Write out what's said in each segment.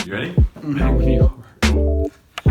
You ready?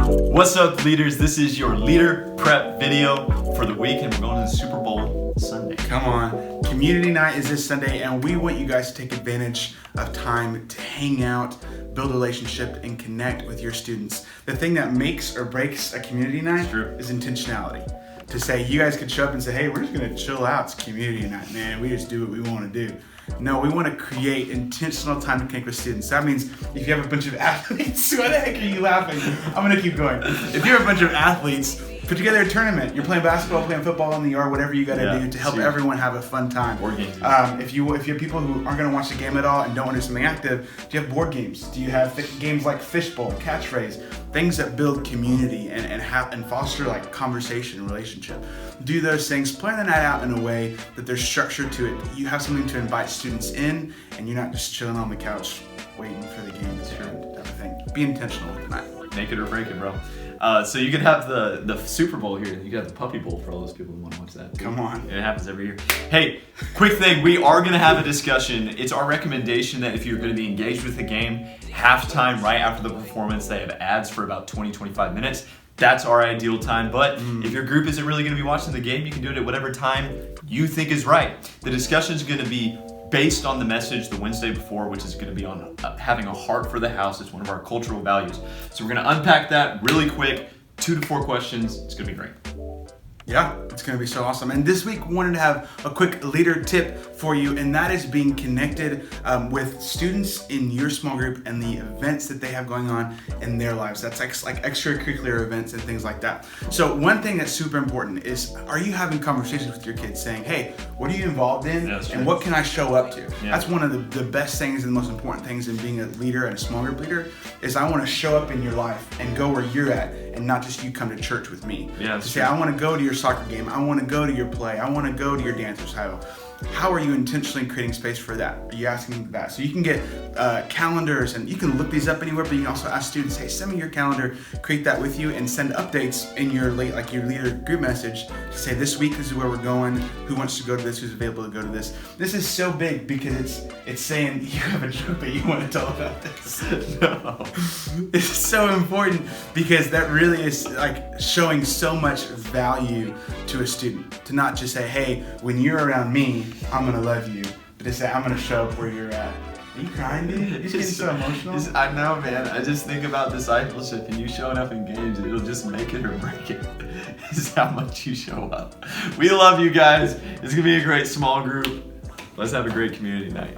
What's up, leaders? This is your leader prep video for the week, and we're going to the Super Bowl Sunday. Come on. Community night is this Sunday, and we want you guys to take advantage of time to hang out, build a relationship, and connect with your students. The thing that makes or breaks a community night is intentionality. To say, you guys could show up and say, hey, we're just gonna chill out, it's community night, man. We just do what we wanna do. No, we wanna create intentional time to connect with students. That means if you have a bunch of athletes, why the heck are you laughing? I'm gonna keep going. If you have a bunch of athletes, put together a tournament. You're playing basketball, playing football in the yard, whatever you gotta do to help everyone have a fun time. Board games. If you have people who aren't gonna watch the game at all and don't want to do something active, do you have board games? Do you have games like Fishbowl, Catchphrase, things that build community and foster like conversation and relationship? Do those things, plan the night out in a way that there's structure to it. You have something to invite students in, and you're not just chilling on the couch waiting for the game to end, type of thing. Be intentional with the night. Make it or break it, bro. So you could have the Super Bowl here. You could have the Puppy Bowl for all those people who want to watch that. Come on. It happens every year. Hey, quick thing. We are going to have a discussion. It's our recommendation that if you're going to be engaged with the game, halftime, right after the performance, they have ads for about 20-25 minutes. That's our ideal time. But if your group isn't really going to be watching the game, you can do it at whatever time you think is right. The discussion is going to be based on the message the Wednesday before, which is going to be on having a heart for the house. It's one of our cultural values. So we're going to unpack that really quick, 2 to 4 questions. It's going to be great. Yeah, it's going to be so awesome. And this week, we wanted to have a quick leader tip for you, and that is being connected with students in your small group and the events that they have going on in their lives. That's like extracurricular events and things like that. So one thing that's super important is, are you having conversations with your kids saying, hey, what are you involved in and what can I show up to? Yeah. That's one of the best things and the most important things in being a leader and a small group leader is I want to show up in your life and go where you're at and not just you come to church with me. Yeah, to say, I want to go to your soccer game. I want to go to your play. I want to go to your dance recital. How are you intentionally creating space for that? Are you asking that? So you can get calendars, and you can look these up anywhere, but you can also ask students, hey, send me your calendar, create that with you, and send updates in your leader group message to say, this week this is where we're going, who wants to go to this, who's available to go to this. This is so big because it's saying you have a joke that you want to tell about this. No. It's so important because that really is like showing so much value to a student. To not just say, hey, when you're around me, I'm gonna love you, but to say, I'm gonna show up where you're at. Are you crying, dude? You're getting so emotional. I know, man. I just think about discipleship and you showing up in games. It'll just make it or break it. This is how much you show up. We love you guys. It's gonna be a great small group. Let's have a great community night.